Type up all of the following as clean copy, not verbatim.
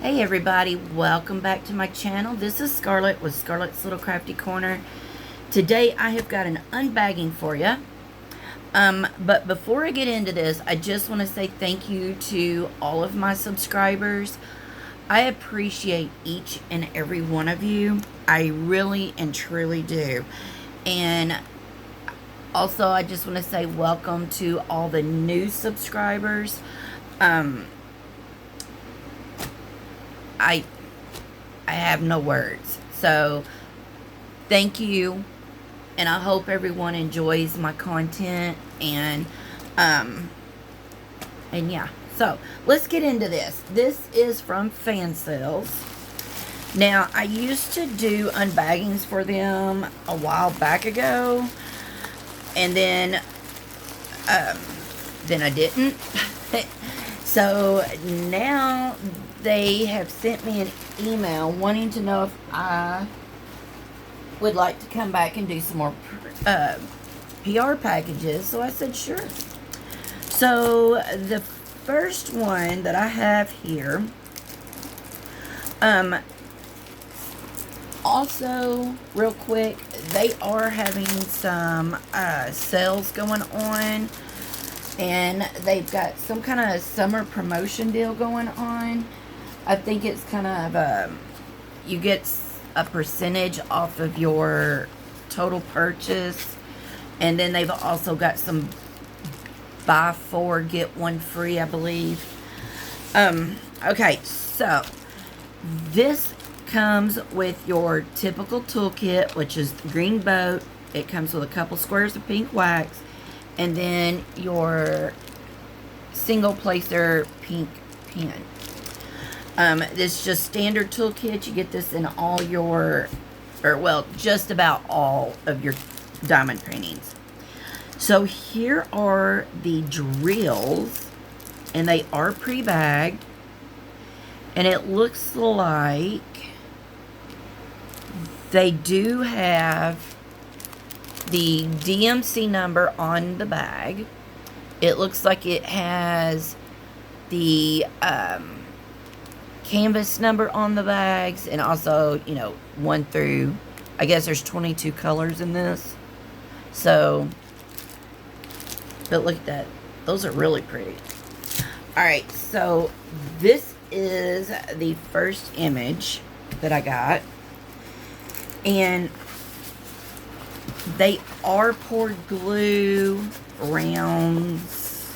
Hey everybody, welcome back to my channel. This is Scarlet with Scarlet's Little Crafty Corner. Today I have got an unbagging for you. But before I get into this, I just want to say thank you to all of my subscribers. I appreciate each and every one of you. I really and truly do. And also I just want to say welcome to all the new subscribers. I have no words. So, thank you. And I hope everyone enjoys my content. And yeah. So, let's get into this. This is from Fansells. Now, I used to do unbaggings for them a while back ago. And then I didn't. So, now they have sent me an email wanting to know if I would like to come back and do some more PR packages. So I said sure. So the first one that I have here, also real quick, they are having some sales going on. And they've got some kind of summer promotion deal going on. I think it's kind of, you get a percentage off of your total purchase. And then they've also got some buy 4, get 1 free, I believe. Okay, so this comes with your typical toolkit, which is the green boat. It comes with a couple squares of pink wax. And then your single placer pink pen. This is just standard toolkit. You get this in all your, or well, just about all of your diamond paintings. So here are the drills, and they are pre-bagged. And it looks like they do have the DMC number on the bag. It looks like it has the canvas number on the bags, and also, you know, 1 through, I guess there's 22 colors in this. So, but look at that. Those are really pretty. Alright, so this is the first image that I got. And they are poured glue rounds.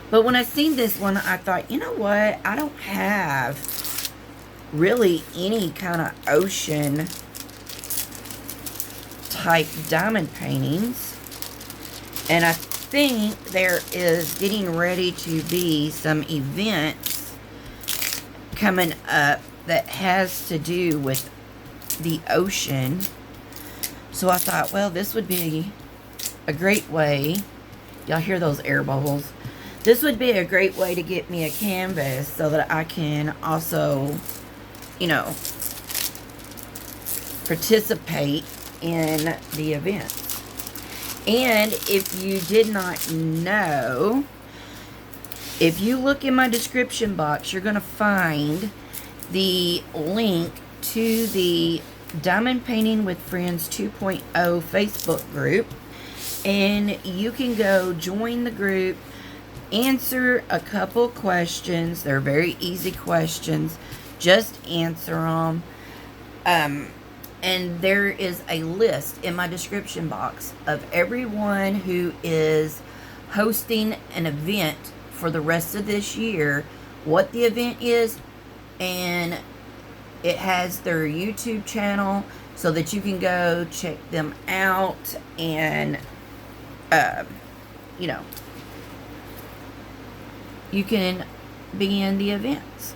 But when I seen this one, I thought, you know what? I don't have really any kind of ocean type diamond paintings. And I think there is getting ready to be some events coming up that has to do with the ocean. So I thought, well, this would be a great way. Y'all hear those air bubbles? This would be a great way to get me a canvas so that I can also, you know, participate in the event. And if you did not know, if you look in my description box, you're going to find the link to the Diamond Painting with Friends 2.0 Facebook group, and you can go join the group, answer a couple questions. They're very easy questions, just answer them. And there is a list in my description box of everyone who is hosting an event for the rest of this year, what the event is, and it has their YouTube channel so that you can go check them out and, you know, you can be in the events.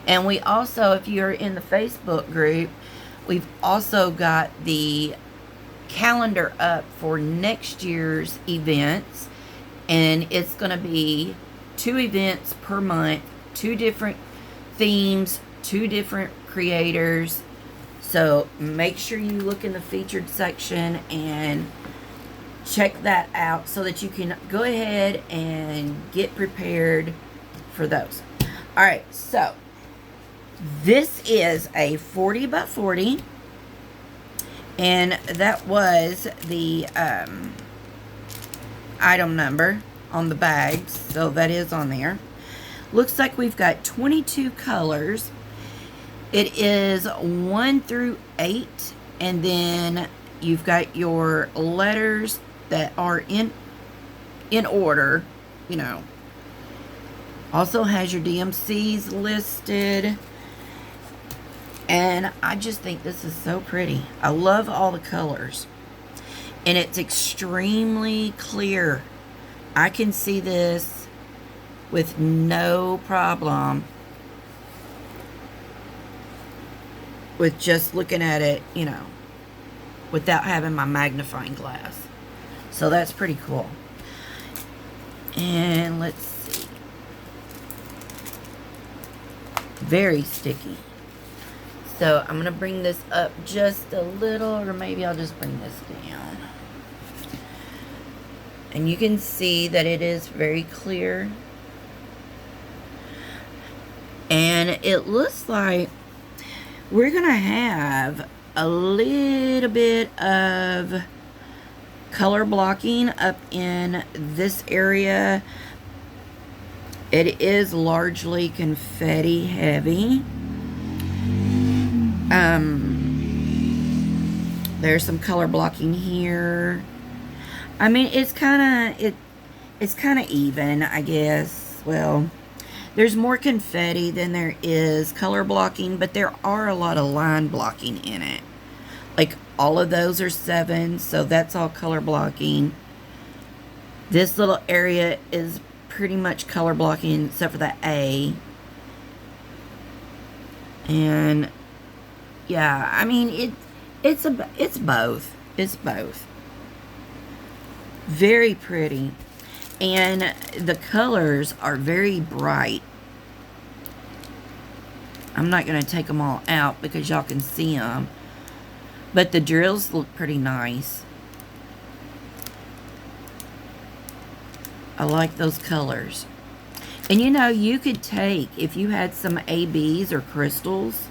And we also, if you're in the Facebook group, we've also got the calendar up for next year's events. And it's going to be 2 events per month, 2 different themes, 2 different creators. So make sure you look in the featured section and check that out so that you can go ahead and get prepared for those. All right, so this is a 40 by 40, and that was the item number on the bags, so that is on there. Looks like we've got 22 colors. It is 1 through 8, and then you've got your letters that are in order, you know. Also has your DMCs listed. And I just think this is so pretty. I love all the colors. And it's extremely clear. I can see this with no problem with just looking at it, you know, without having my magnifying glass. So that's pretty cool. And let's see. Very sticky. So I'm going to bring this up just a little, or maybe I'll just bring this down. And you can see that it is very clear. And it looks like we're going to have a little bit of color blocking up in this area. It is largely confetti heavy. There's some color blocking here. I mean, it's kind of even, I guess. Well, there's more confetti than there is color blocking, but there are a lot of line blocking in it. Like, all of those are 7, so that's all color blocking. This little area is pretty much color blocking except for the A. And yeah, I mean, it's both. It's both. Very pretty. And the colors are very bright. I'm not going to take them all out because y'all can see them. But the drills look pretty nice. I like those colors. And you know, you could take, if you had some ABs or crystals,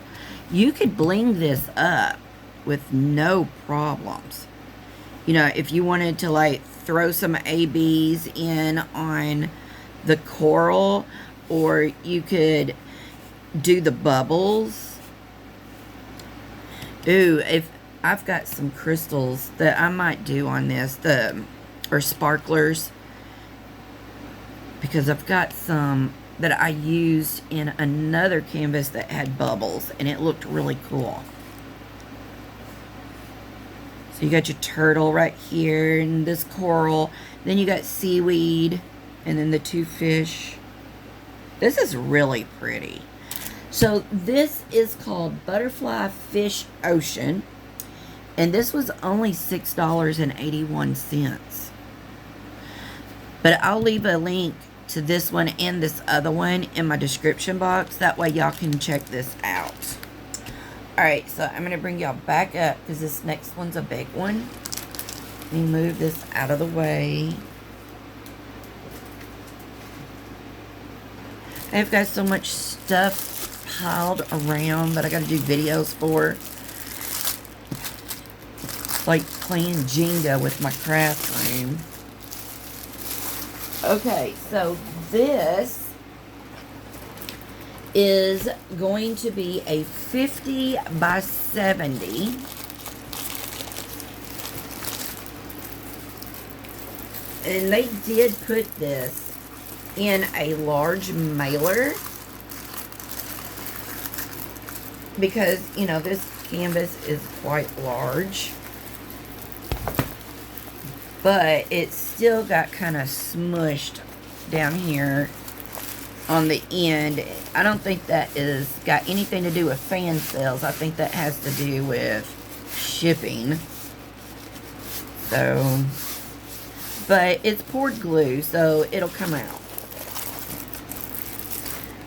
you could bling this up with no problems. You know, if you wanted to like throw some ABs in on the coral, or you could do the bubbles. Ooh, if I've got some crystals that I might do on this, or sparklers, because I've got some that I used in another canvas that had bubbles, and it looked really cool. So you got your turtle right here, and this coral. Then you got seaweed, and then the 2 fish. This is really pretty. So this is called Butterfly Fish Ocean, and this was only $6.81. But I'll leave a link to this one and this other one in my description box. That way y'all can check this out. Alright, so I'm going to bring y'all back up because this next one's a big one. Let me move this out of the way. I've got so much stuff piled around that I got to do videos for. It's like playing Jenga with my craft room. Okay, so this is going to be a 50 by 70. And they did put this in a large mailer because, you know, this canvas is quite large. But it's still got kind of smushed down here on the end. I don't think that is got anything to do with Fansells. I think that has to do with shipping. So, but it's poured glue, so it'll come out.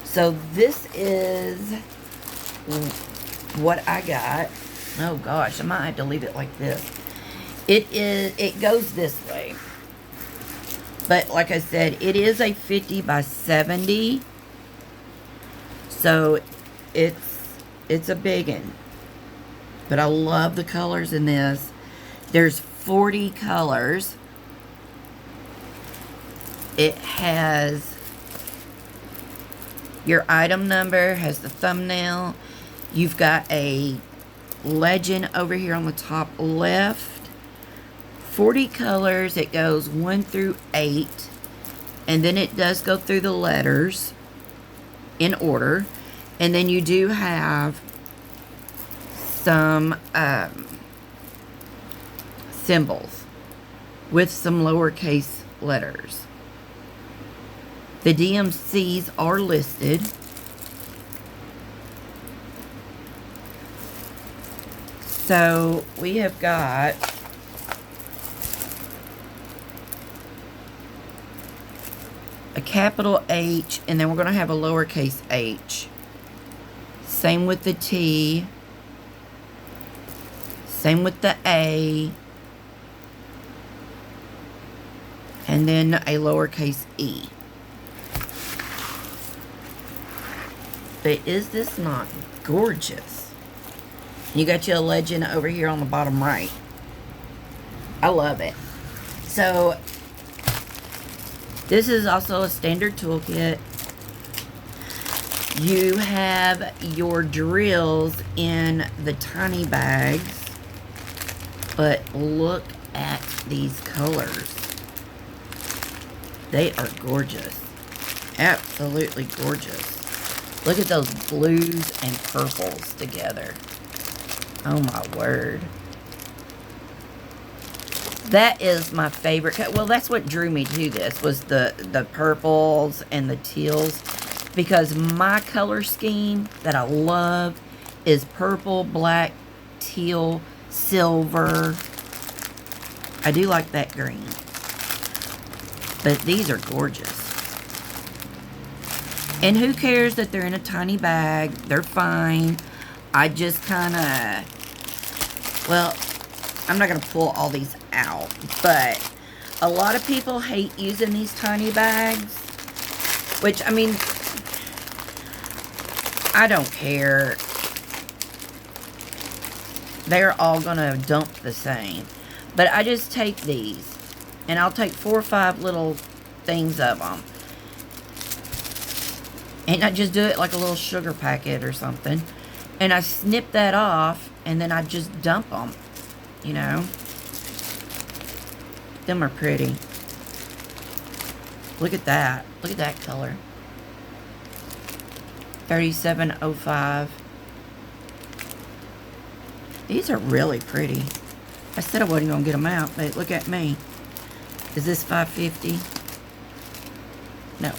So this is what I got. Oh gosh, I might have to leave it like this. It goes this way. But like I said, it is a 50 by 70. So it's a biggin. But I love the colors in this. There's 40 colors. It has your item number, has the thumbnail. You've got a legend over here on the top left. 40 colors. It goes 1 through 8. And then it does go through the letters in order. And then you do have some symbols with some lowercase letters. The DMCs are listed. So we have got a capital H, and then we're going to have a lowercase h. Same with the T. Same with the A. And then a lowercase e. But is this not gorgeous? You got your legend over here on the bottom right. I love it. So, this is also a standard toolkit. You have your drills in the tiny bags. But look at these colors. They are gorgeous. Absolutely gorgeous. Look at those blues and purples together. Oh my word. That is my favorite. Well, that's what drew me to this, was the purples and the teals. Because my color scheme that I love is purple, black, teal, silver. I do like that green. But these are gorgeous. And who cares that they're in a tiny bag? They're fine. I just kind of... Well, I'm not going to pull all these out. But a lot of people hate using these tiny bags. Which, I mean... I don't care. They're all going to dump the same. But I just take these. And I'll take 4 or 5 little things of them. And I just do it like a little sugar packet or something. And I snip that off. And then I just dump them. You know. Them are pretty. Look at that. Look at that color. 3705. These are really pretty. I said I wasn't going to get them out, but look at me. Is this 550? No.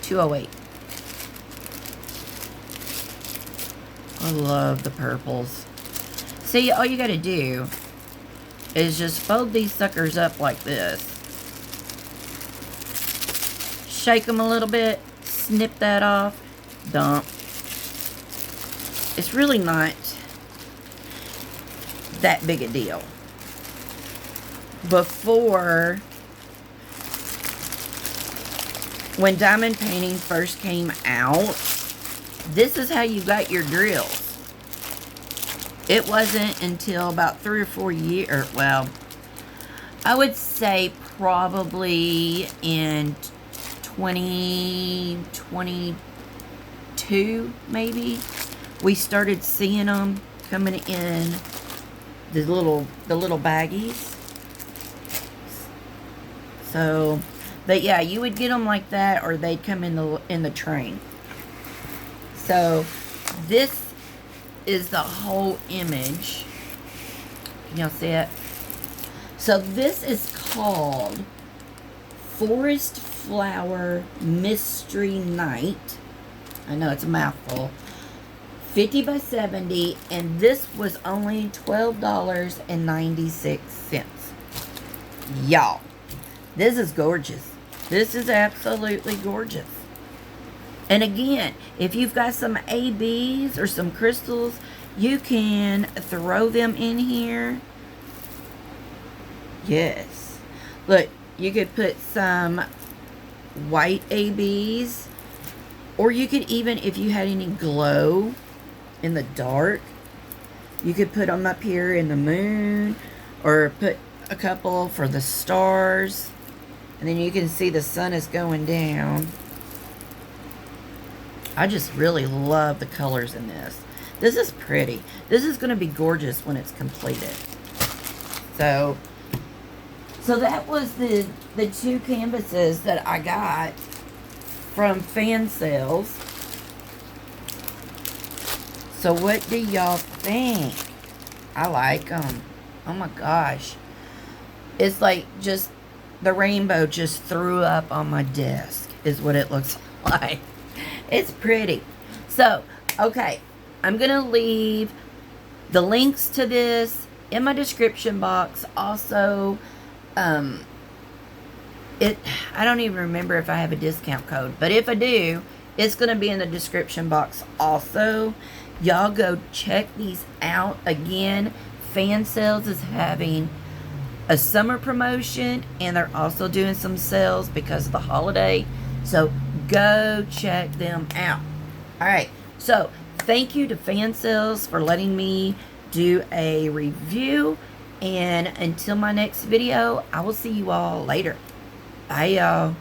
208. I love the purples. See, all you got to do is just fold these suckers up like this. Shake them a little bit. Snip that off. Dump. It's really not that big a deal. Before, when diamond painting first came out, this is how you got your drills. It wasn't until about 3 or 4 years, well, I would say probably in 2022 maybe, we started seeing them coming in the little baggies. So, but yeah, you would get them like that, or they'd come in the train. So this is the whole image. Can y'all see it? So this is called Forest Flower Mystery Night. I know it's a mouthful. 50 by 70, and this was only $12.96. Y'all, this is gorgeous. This is absolutely gorgeous. And again, if you've got some ABs or some crystals, you can throw them in here. Yes. Look, you could put some white ABs Or you could even, if you had any glow in the dark, you could put them up here in the moon, or put a couple for the stars. And then you can see the sun is going down. I just really love the colors in this. This is pretty. This is going to be gorgeous when it's completed. So that was the two canvases that I got from Fansells. So what do y'all think? I like them. Oh my gosh. It's like just the rainbow just threw up on my desk is what it looks like. It's pretty. So, okay. I'm going to leave the links to this in my description box. Also, I don't even remember if I have a discount code, but if I do, it's going to be in the description box also. Y'all go check these out. Again, Fansells is having a summer promotion, and they're also doing some sales because of the holiday. So go check them out. All right. So thank you to Fansells for letting me do a review. And until my next video, I will see you all later. Bye, y'all.